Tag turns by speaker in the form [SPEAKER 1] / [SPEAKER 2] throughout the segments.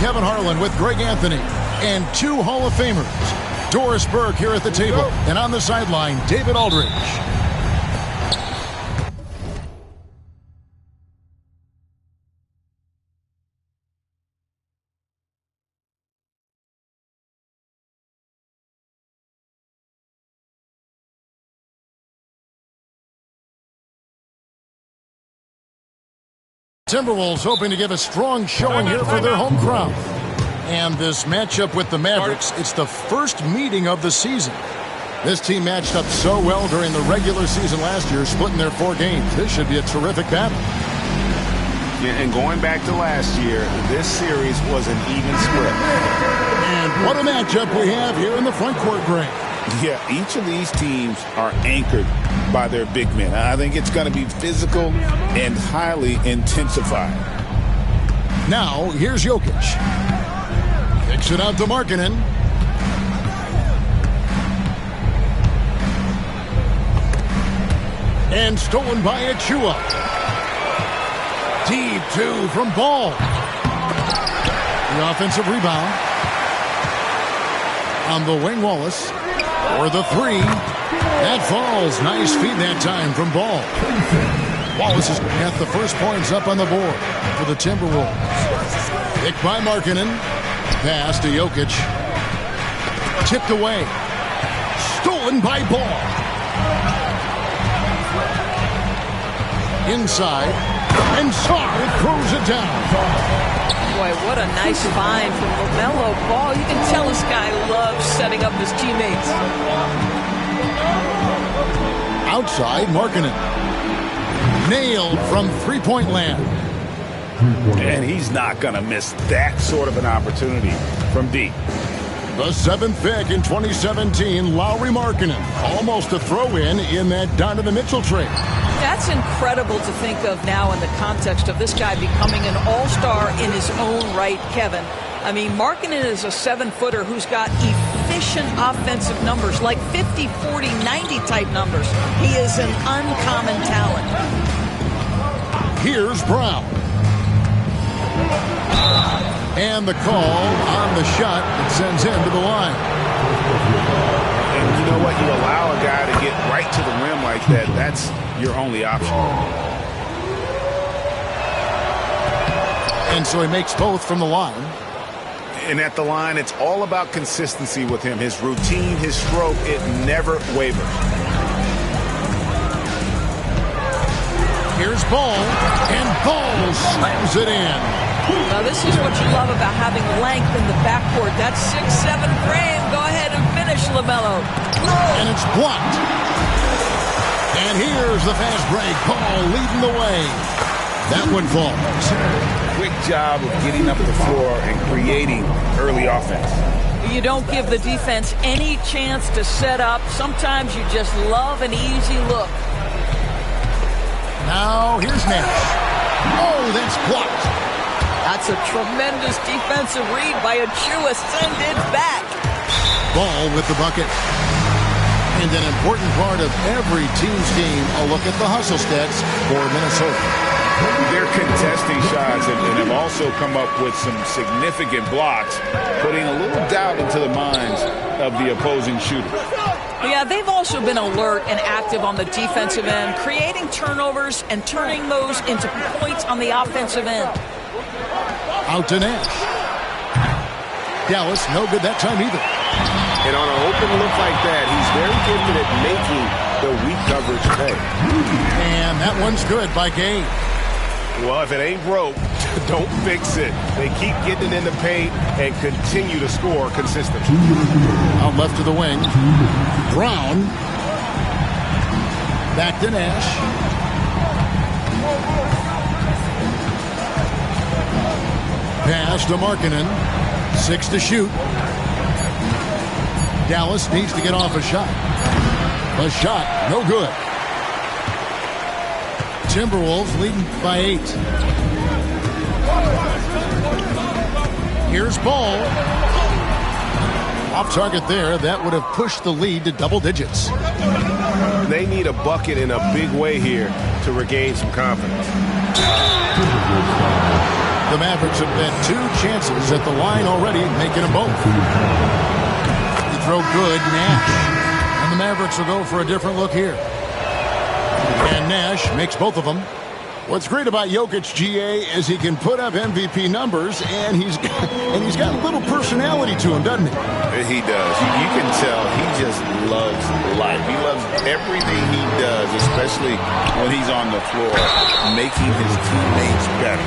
[SPEAKER 1] Kevin Harlan with Greg Anthony and two Hall of Famers. Doris Burke here at the table, and on the sideline, David Aldridge. Timberwolves hoping to give a strong showing here for their home crowd. And this matchup with the Mavericks, it's the first meeting of the season. This team matched up so well during the regular season last year, splitting their 4 games. This should be a terrific battle.
[SPEAKER 2] Yeah, and going back to last year, this series was an even split.
[SPEAKER 1] And what a matchup we have here in the front court, Greg.
[SPEAKER 2] Yeah, each of these teams are anchored by their big men. I think it's going to be physical and highly intensified.
[SPEAKER 1] Now, here's Jokic. Kicks it out to Markkanen. And stolen by Achua. Deep 2 from Ball. The offensive rebound. On the wing, Wallace. For the 3. That falls. Nice feed that time from Ball. Wallace has got the first points up on the board for the Timberwolves. Picked by Markkanen. Pass to Jokic. Tipped away. Stolen by Ball. Inside. And Sarr throws it down.
[SPEAKER 3] Boy, what a nice find from LaMelo Ball. You can tell this guy loves setting up his teammates.
[SPEAKER 1] Outside, Markkanen. Nailed from three-point land.
[SPEAKER 2] And he's not going to miss that sort of an opportunity from deep.
[SPEAKER 1] The 7th pick in 2017, Lauri Markkanen. Almost a throw-in that Donovan Mitchell trade.
[SPEAKER 3] That's incredible to think of now in the context of this guy becoming an all-star in his own right, Kevin. I mean, Markkanen is a 7-footer who's got efficient offensive numbers, like 50, 40, 90 type numbers. He is an uncommon talent.
[SPEAKER 1] Here's Brown. And the call on the shot that sends him to the line.
[SPEAKER 2] And you know what? You allow a guy to get right to the rim like that. That's your only option.
[SPEAKER 1] And so he makes both from the line.
[SPEAKER 2] And at the line, it's all about consistency with him. His routine, his stroke, it never wavers.
[SPEAKER 1] Here's Ball. And Ball slams it in.
[SPEAKER 3] Now, this is what you love about having length in the backcourt. That 6'7" frame. Go ahead and finish, LaMelo.
[SPEAKER 1] And it's blocked. And here's the fast break. Ball leading the way. That one falls.
[SPEAKER 2] Quick job of getting up the floor and creating early offense.
[SPEAKER 3] You don't give the defense any chance to set up. Sometimes you just love an easy look.
[SPEAKER 1] Now, here's Nash. Oh, that's blocked.
[SPEAKER 3] That's a tremendous defensive read by Achua. Send it back.
[SPEAKER 1] Ball with the bucket. And an important part of every team's game, a look at the hustle stats for Minnesota.
[SPEAKER 2] They're contesting shots and have also come up with some significant blocks, putting a little doubt into the minds of the opposing shooters.
[SPEAKER 3] Yeah, they've also been alert and active on the defensive end, creating turnovers and turning those into points on the offensive end.
[SPEAKER 1] Out to Nash. Dallas, no good that time either.
[SPEAKER 4] And on an open look like that, he's very gifted at making the weak coverage pay.
[SPEAKER 1] And that one's good by Gabe.
[SPEAKER 4] Well, if it ain't broke, don't fix it. They keep getting it in the paint and continue to score consistently.
[SPEAKER 1] Out left to the wing. Brown. Back to Nash. Pass to Markkanen. 6 to shoot. Dallas needs to get off a shot. A shot, no good. Timberwolves leading by 8. Here's Ball. Off target there. That would have pushed the lead to double digits.
[SPEAKER 4] They need a bucket in a big way here to regain some confidence.
[SPEAKER 1] The Mavericks have had 2 chances at the line already, making them both. He throw good, Nash. And the Mavericks will go for a different look here. And Nash makes both of them. What's great about Jokic, GA, is he can put up MVP numbers, and he's got a little personality to him, doesn't he?
[SPEAKER 2] He does. You can tell he just loves life. He loves everything he does, especially when he's on the floor, making his teammates better.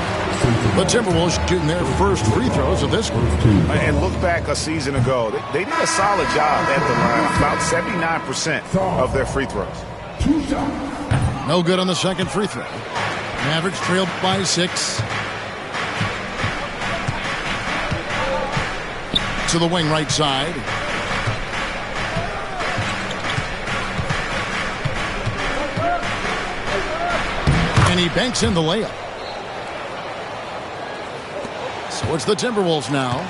[SPEAKER 1] The Timberwolves shooting their first free throws of this one.
[SPEAKER 4] And look back a season ago. They did a solid job at the line. About 79% of their free throws.
[SPEAKER 1] No good on the second free throw. Mavericks trailed by 6. To the wing right side. And he banks in the layup. So it's the Timberwolves now.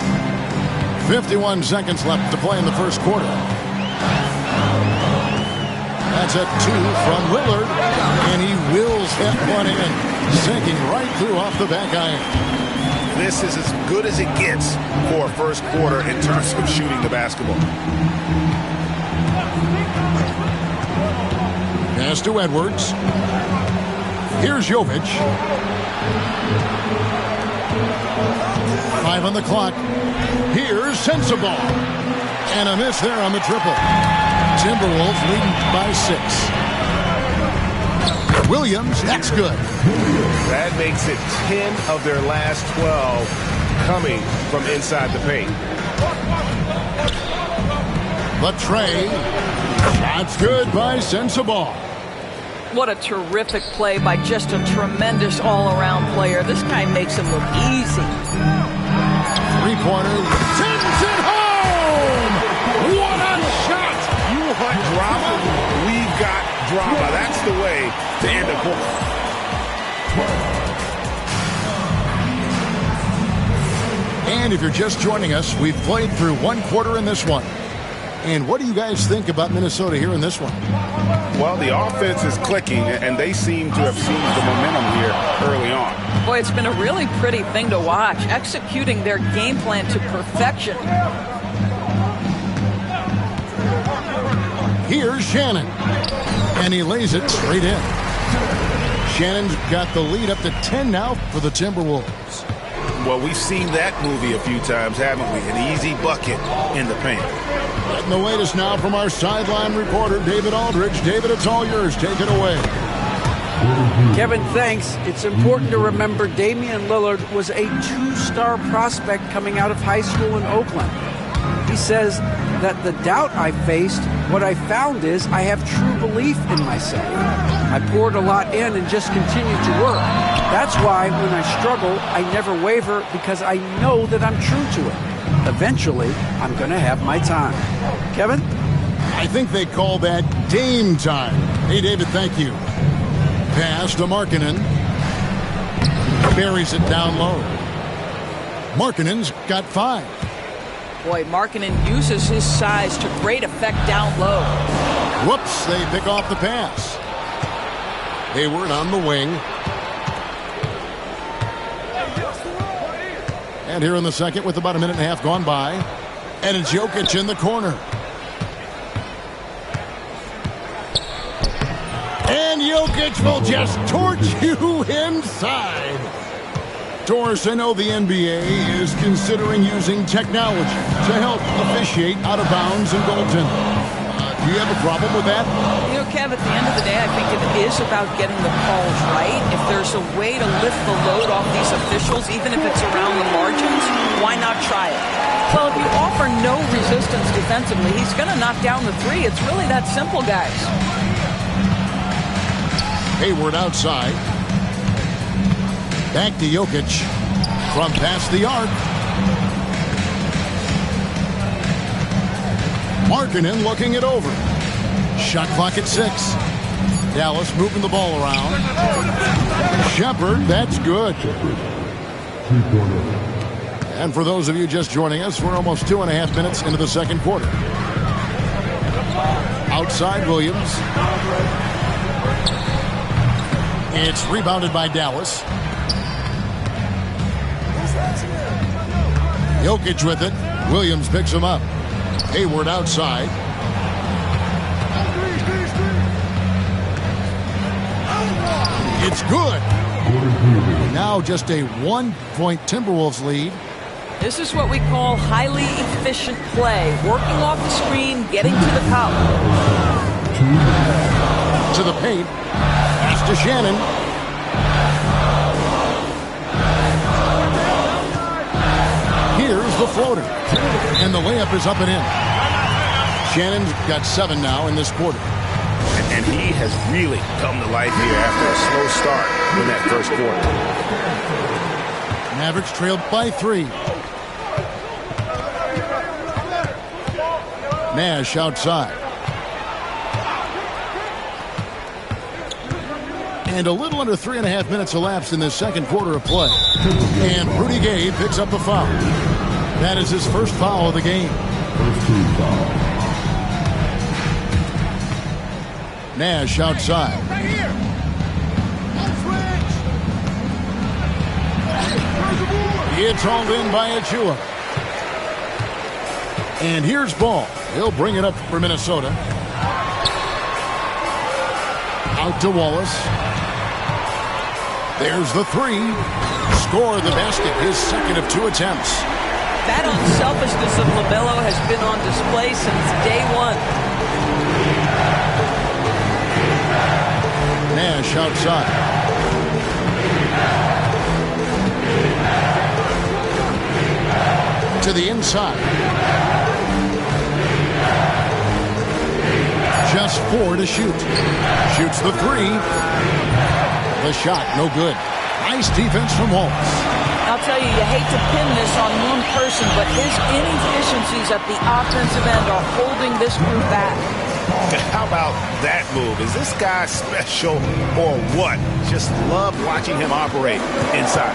[SPEAKER 1] 51 seconds left to play in the first quarter. That's a 2 from Lillard, and he wills that one in, sinking right through off the back iron.
[SPEAKER 4] This is as good as it gets for a first quarter in terms of shooting the basketball.
[SPEAKER 1] Pass to Edwards. Here's Jovic. 5 on the clock. Here's Sensabaugh. And a miss there on the triple. Timberwolves leading by 6. Williams, that's good.
[SPEAKER 4] That makes it 10 of their last 12 coming from inside the paint.
[SPEAKER 1] But Trey, that's good by Sensabaugh.
[SPEAKER 3] What a terrific play by just a tremendous all-around player. This guy makes him look easy.
[SPEAKER 1] 3-pointer, sends it home! What a shot!
[SPEAKER 4] You want drama? We've got drama. That's the way to end a quarter.
[SPEAKER 1] And if you're just joining us, we've played through 1 quarter in this one. And what do you guys think about Minnesota here in this one?
[SPEAKER 2] Well, the offense is clicking, and they seem to have seized the momentum here early on.
[SPEAKER 3] Boy, it's been a really pretty thing to watch, executing their game plan to perfection.
[SPEAKER 1] Here's Shannon. And he lays it straight in. Shannon's got the lead up to 10 now for the Timberwolves.
[SPEAKER 2] Well, we've seen that movie a few times, haven't we? An easy bucket in the paint.
[SPEAKER 1] Getting the latest now from our sideline reporter, David Aldridge. David, it's all yours. Take it away.
[SPEAKER 5] Kevin, thanks. It's important to remember Damian Lillard was a 2-star prospect coming out of high school in Oakland. He says that the doubt I faced, what I found is I have true belief in myself. I poured a lot in and just continued to work. That's why when I struggle, I never waver because I know that I'm true to it. Eventually, I'm going to have my time. Kevin?
[SPEAKER 1] I think they call that Dame time. Hey, David, thank you. Pass to Markkanen. Buries it down low. Markkanen's got 5.
[SPEAKER 3] Boy, Markkanen uses his size to great effect down low.
[SPEAKER 1] Whoops, they pick off the pass. Hayward on the wing. And here in the second with about a minute and a half gone by. And it's Jokic in the corner. And Jokic will just torch you inside. Doris, I know the NBA is considering using technology to help officiate out of bounds and goaltending. Do you have a problem with that?
[SPEAKER 3] You know, Kev, at the end of the day, I think it is about getting the calls right. If there's a way to lift the load off these officials, even if it's around the margins, why not try it? Well, if you offer no resistance defensively, he's going to knock down the 3. It's really that simple, guys.
[SPEAKER 1] Hayward outside. Back to Jokic from past the arc. Markkanen looking it over. Shot clock at 6. Dallas moving the ball around. Shepherd, that's good. And for those of you just joining us, we're almost 2.5 minutes into the second quarter. Outside Williams. It's rebounded by Dallas. Jokic with it. Williams picks him up. Hayward outside. It's good. Now just a 1-point Timberwolves lead.
[SPEAKER 3] This is what we call highly efficient play. Working off the screen, getting to the cup.
[SPEAKER 1] To the paint. Pass to Shannon. Here's the floater. And the layup is up and in. Shannon's got 7 now in this quarter.
[SPEAKER 4] And he has really come to life here after a slow start in that first quarter.
[SPEAKER 1] Mavericks trailed by 3. Nash outside. And a little under 3.5 minutes elapsed in this second quarter of play. And Rudy Gay picks up the foul. That is his first foul of the game. Nash outside. It's hauled in by Achua. And here's Ball. He'll bring it up for Minnesota. Out to Wallace. There's the 3. Score the basket, his second of 2 attempts.
[SPEAKER 3] That unselfishness of LaMelo has been on display since day one.
[SPEAKER 1] Nash outside. To the inside. Just 4 to shoot. Shoots the 3. The shot, no good. Nice defense from Wallace.
[SPEAKER 3] I'll tell you, you hate to pin this on one person, but his inefficiencies at the offensive end are holding this group back.
[SPEAKER 4] How about that move? Is this guy special or what? Just love watching him operate inside.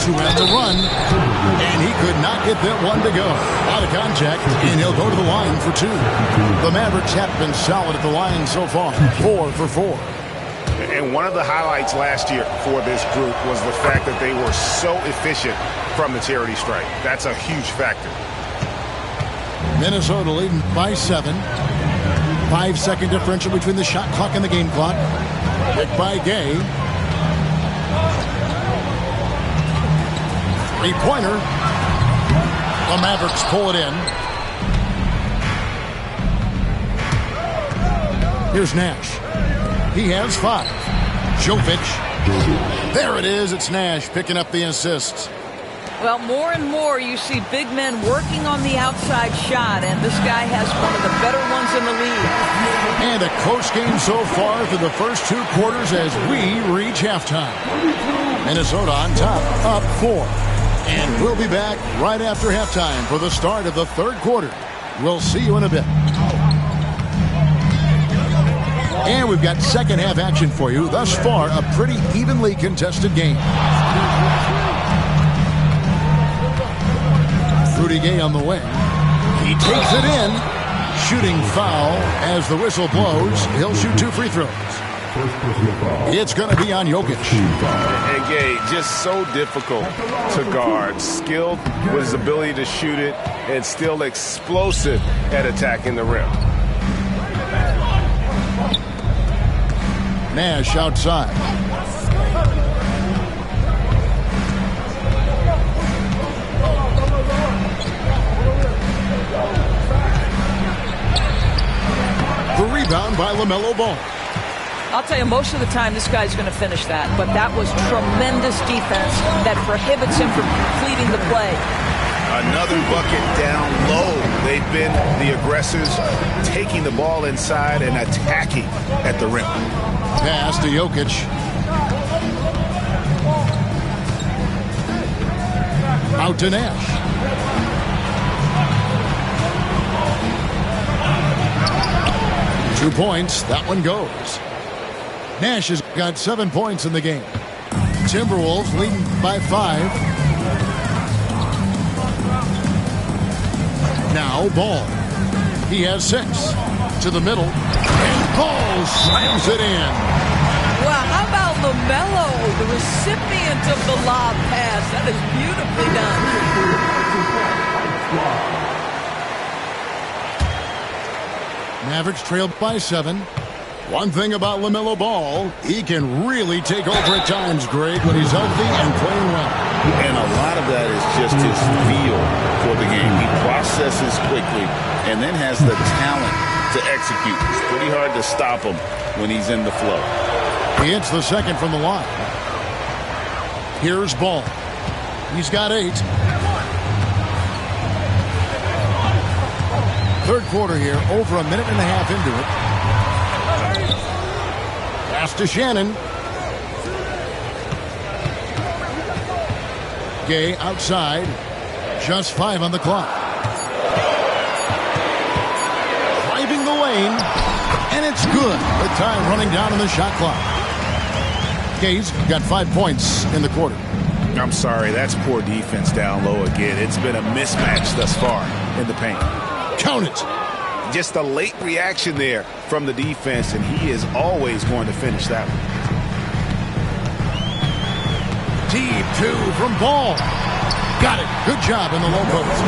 [SPEAKER 1] 2 at the run, and he could not get that one to go. Out of contact, and he'll go to the line for 2. The Mavericks have been solid at the line so far, 4 for 4.
[SPEAKER 4] And one of the highlights last year for this group was the fact that they were so efficient from the charity stripe. That's a huge factor.
[SPEAKER 1] Minnesota leading by 7. 5-second differential between the shot clock and the game clock. Hit by Gay. 3-pointer. The Mavericks pull it in. Here's Nash. He has 5. Jovic. There it is. It's Nash picking up the assist.
[SPEAKER 3] Well, more and more you see big men working on the outside shot, and this guy has one of the better ones in the league.
[SPEAKER 1] And a close game so far through the first 2 quarters as we reach halftime. Minnesota on top, up 4. And we'll be back right after halftime for the start of the 3rd quarter. We'll see you in a bit. And we've got second half action for you. Thus far, a pretty evenly contested game. Rudy Gay on the wing. He takes it in. Shooting foul as the whistle blows. He'll shoot 2 free throws. It's going to be on Jokic.
[SPEAKER 4] And Gay, just so difficult to guard. Skilled with his ability to shoot it and still explosive at attacking the rim.
[SPEAKER 1] Nash outside. The rebound by LaMelo Ball.
[SPEAKER 3] I'll tell you, most of the time this guy's going to finish that, but that was tremendous defense that prohibits him from completing the play.
[SPEAKER 4] Another bucket down low. They've been the aggressors, taking the ball inside and attacking at the rim.
[SPEAKER 1] Pass to Jokic. Out to Nash. Two points. That one goes. Nash has got 7 points in the game. Timberwolves leading by 5. Now Ball. He has 6. To the middle. And Ball slams it in.
[SPEAKER 3] Well, how about LaMelo, the recipient of the lob pass. That is beautifully done.
[SPEAKER 1] Mavericks trailed by 7. One thing about LaMelo Ball, he can really take over at times, Greg, when he's healthy and playing well.
[SPEAKER 2] And a lot of that is just his feel for the game. He processes quickly and then has the talent to execute. It's pretty hard to stop him when he's in the flow.
[SPEAKER 1] He hits the second from the line. Here's Ball. He's got 8. Third quarter here, over a minute and a half into it. Pass to Shannon. Gay outside. Just 5 on the clock. Driving the lane. And it's good with time running down on the shot clock. Gay's got 5 points in the quarter.
[SPEAKER 2] I'm sorry, that's poor defense down low again. It's been a mismatch thus far in the paint.
[SPEAKER 1] Count it.
[SPEAKER 2] Just a late reaction there from the defense, and he is always going to finish that one.
[SPEAKER 1] Deep 2 from Ball. Got it. Good job in the low post.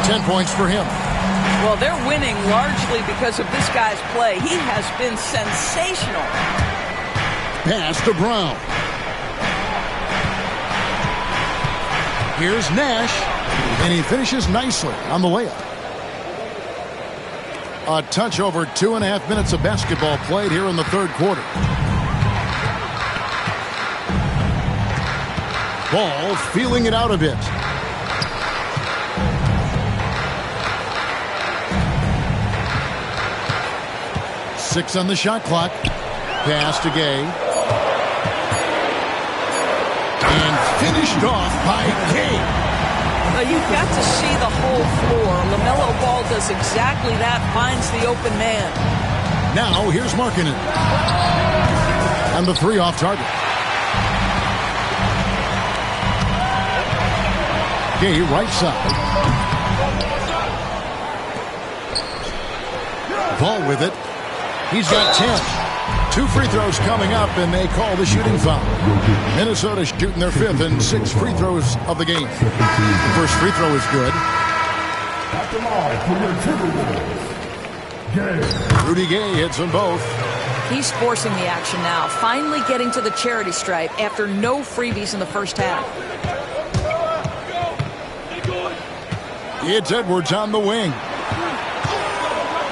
[SPEAKER 1] 10 points for him.
[SPEAKER 3] Well, they're winning largely because of this guy's play. He has been sensational.
[SPEAKER 1] Pass to Brown. Here's Nash, and he finishes nicely on the layup. A touch over 2.5 minutes of basketball played here in the third quarter. Ball feeling it out a bit. Six on the shot clock. Pass to Gay. And finished off by Gay.
[SPEAKER 3] You've got to see the whole floor. LaMelo Ball does exactly that, finds the open man.
[SPEAKER 1] Now here's Markkanen. And the 3 off target. Gay right side. Ball with it. He's got 10. 2 free throws coming up, and they call the shooting foul. Minnesota shooting their 5th and 6 free throws of the game. The first free throw is good. Rudy Gay hits them both.
[SPEAKER 3] He's forcing the action now, finally getting to the charity stripe after no freebies in the first half.
[SPEAKER 1] It's Edwards on the wing.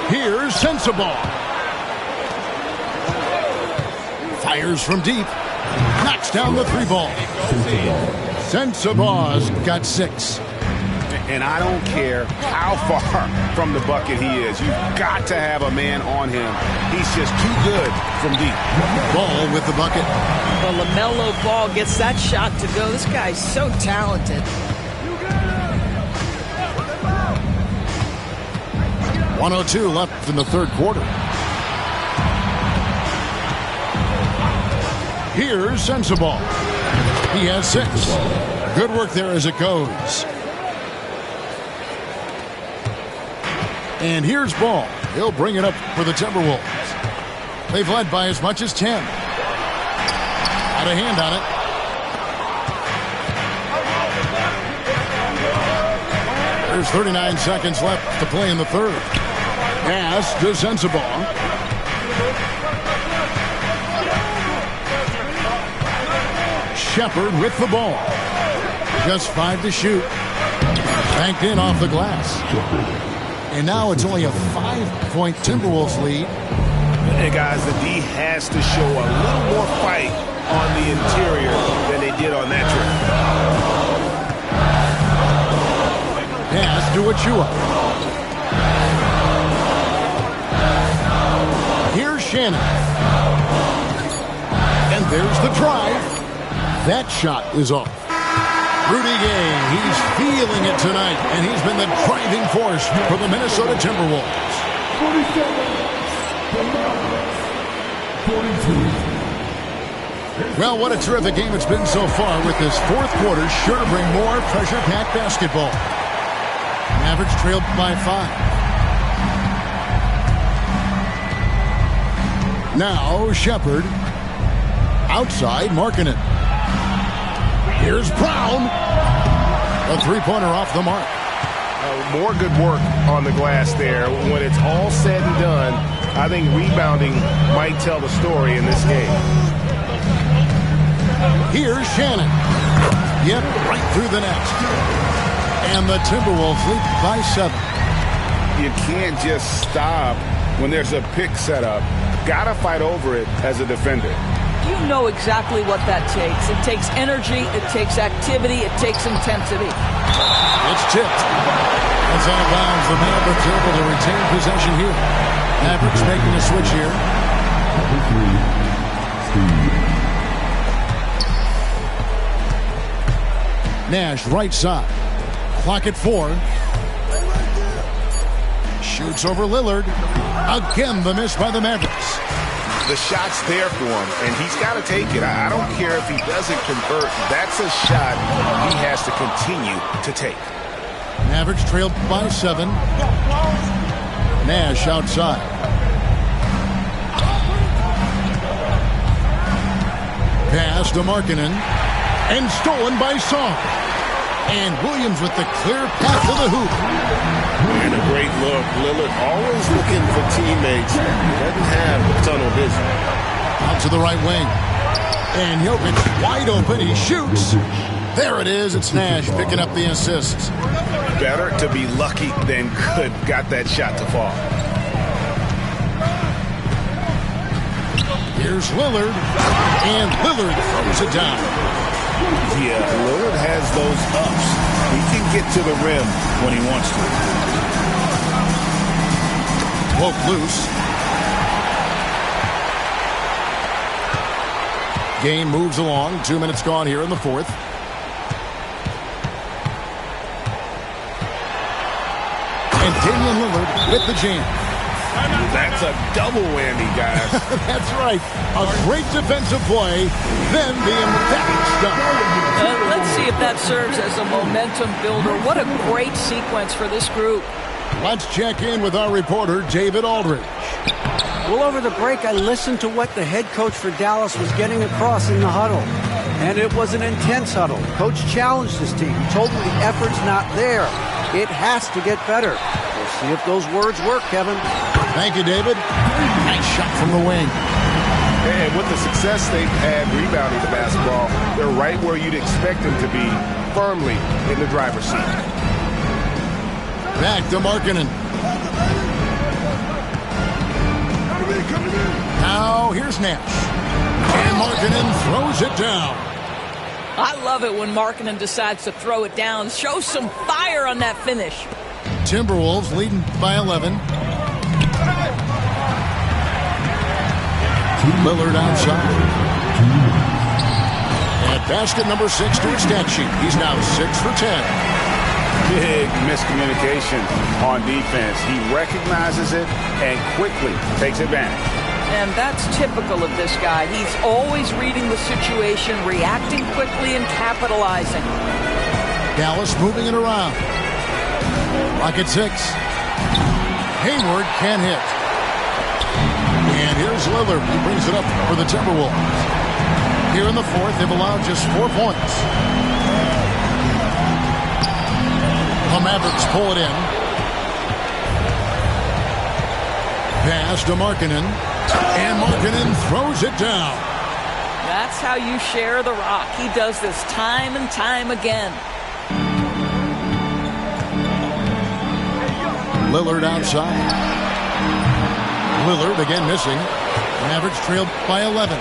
[SPEAKER 1] Here's Sensabaugh. Fires from deep. Knocks down the 3 ball. Sensabaugh's got 6.
[SPEAKER 2] And I don't care how far from the bucket he is. You've got to have a man on him. He's just too good from deep.
[SPEAKER 1] Ball with the bucket.
[SPEAKER 3] Well, LaMelo Ball gets that shot to go. This guy's so talented.
[SPEAKER 1] 1:02 left in the third quarter. Here's Sensabaugh. He has 6. Good work there as it goes. And here's Ball. He'll bring it up for the Timberwolves. They've led by as much as 10. Out of hand on it. There's 39 seconds left to play in the third. Pass to Sensabaugh. Shepherd with the ball. Just 5 to shoot. Banked in off the glass. And now it's only a 5-point Timberwolves lead.
[SPEAKER 2] And guys, the D has to show a little more fight on the interior than they did on that trip.
[SPEAKER 1] Pass to Achua. Here's Shannon. And there's the drive. That shot is off. Rudy Gay, he's feeling it tonight, and he's been the driving force for the Minnesota Timberwolves. 42. Well, what a terrific game it's been so far, with this fourth quarter sure to bring more pressure-packed basketball. Mavericks trailed by 5. Now Shepherd Outside, Markkanen. Here's Brown. A three-pointer off the mark.
[SPEAKER 4] More good work on the glass there. When it's all said and done, I think rebounding might tell the story in this game.
[SPEAKER 1] Here's Shannon. Yep, right through the net. And the Timberwolves lead by 7.
[SPEAKER 2] You can't just stop when there's a pick set up. Got to fight over it as a defender.
[SPEAKER 3] You know exactly what that takes. It takes energy, it takes activity, it takes intensity.
[SPEAKER 1] It's tipped. It's out of bounds. The Mavericks able to retain possession here. Mavericks making a switch here. Nash right side. Clock at 4. Shoots over Lillard. Again, the miss by the Mavericks.
[SPEAKER 4] The shot's there for him, and he's got to take it. I don't care if he doesn't convert. That's a shot he has to continue to take.
[SPEAKER 1] Mavericks trailed by 7. Nash outside. Pass to Markkanen. And stolen by Song. And Williams with the clear path to the hoop.
[SPEAKER 2] And a great look. Lillard always looking for teammates. He doesn't have tunnel vision.
[SPEAKER 1] Out to the right wing. And Jokic wide open. He shoots. There it is. It's Nash picking up the assist.
[SPEAKER 4] Better to be lucky than good. Got that shot to fall.
[SPEAKER 1] Here's Lillard. And Lillard throws it down.
[SPEAKER 2] Yeah, Lillard has those ups. He can get to the rim when he wants to.
[SPEAKER 1] Woke loose. Game moves along. 2 minutes gone here in the fourth. And Damian Lillard with the jam.
[SPEAKER 4] That's a double whammy, guys.
[SPEAKER 1] That's right. A great defensive play, then the emphatic stop.
[SPEAKER 3] Let's see if that serves as a momentum builder. What a great sequence for this group.
[SPEAKER 1] Let's check in with our reporter, David Aldridge.
[SPEAKER 5] Well, over the break, I listened to what the head coach for Dallas was getting across in the huddle. And it was an intense huddle. Coach challenged his team. He told them the effort's not there. It has to get better. We'll see if those words work, Kevin.
[SPEAKER 1] Thank you, David. Nice shot from the wing.
[SPEAKER 4] And with the success they've had rebounding the basketball, they're right where you'd expect them to be, firmly in the driver's seat.
[SPEAKER 1] Back to Markkanen. Now here's Nash. And Markkanen throws it down.
[SPEAKER 3] I love it when Markkanen decides to throw it down. Show some fire on that finish.
[SPEAKER 1] Timberwolves leading by 11. Lillard outside. At basket number 6 to his stat sheet. He's now 6 for 10.
[SPEAKER 2] Big miscommunication on defense. He recognizes it and quickly takes advantage.
[SPEAKER 3] And that's typical of this guy. He's always reading the situation, reacting quickly, and capitalizing.
[SPEAKER 1] Dallas moving it around. Clock at 6. Hayward can hit. And here's Lillard. He brings it up for the Timberwolves. Here in the fourth, they've allowed just 4 points. The Mavericks pull it in. Pass to Markkanen. And Markkanen throws it down.
[SPEAKER 3] That's how you share the rock. He does this time and time again.
[SPEAKER 1] Lillard outside. Lillard again missing. Mavericks trailed by 11.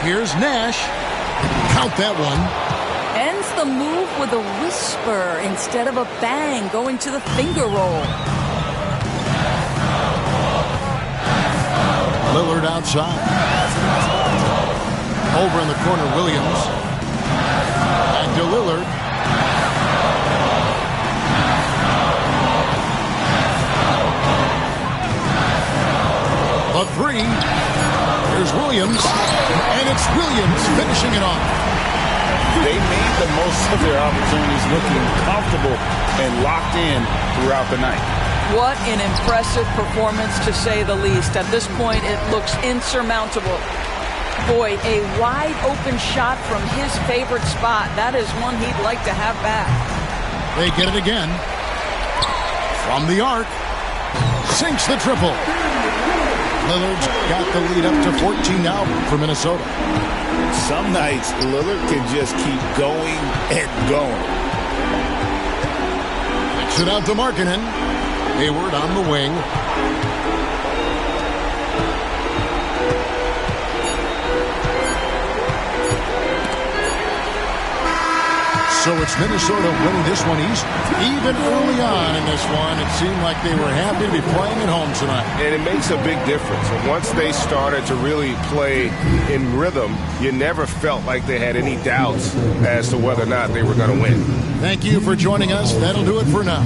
[SPEAKER 1] Here's Nash. Count that one.
[SPEAKER 3] Ends the move with a whisper instead of a bang, going to the finger roll.
[SPEAKER 1] Lillard outside. Over in the corner, Williams. Back to Lillard. A three. Here's Williams. And it's Williams finishing it off.
[SPEAKER 2] They made the most of their opportunities, looking comfortable and locked in throughout the night.
[SPEAKER 3] What an impressive performance, to say the least. At this point, it looks insurmountable. Boy, a wide open shot from his favorite spot. That is one he'd like to have back.
[SPEAKER 1] They get it again. From the arc. Sinks the triple. Lillard's got the lead up to 14 now for Minnesota.
[SPEAKER 2] Some nights, Lillard can just keep going and going.
[SPEAKER 1] Kicks it out to Markkanen. Hayward on the wing. So it's Minnesota winning this one easy. Even early on in this one, it seemed like they were happy to be playing at home tonight.
[SPEAKER 4] And it makes a big difference. And once they started to really play in rhythm, you never felt like they had any doubts as to whether or not they were going to win.
[SPEAKER 1] Thank you for joining us. That'll do it for now.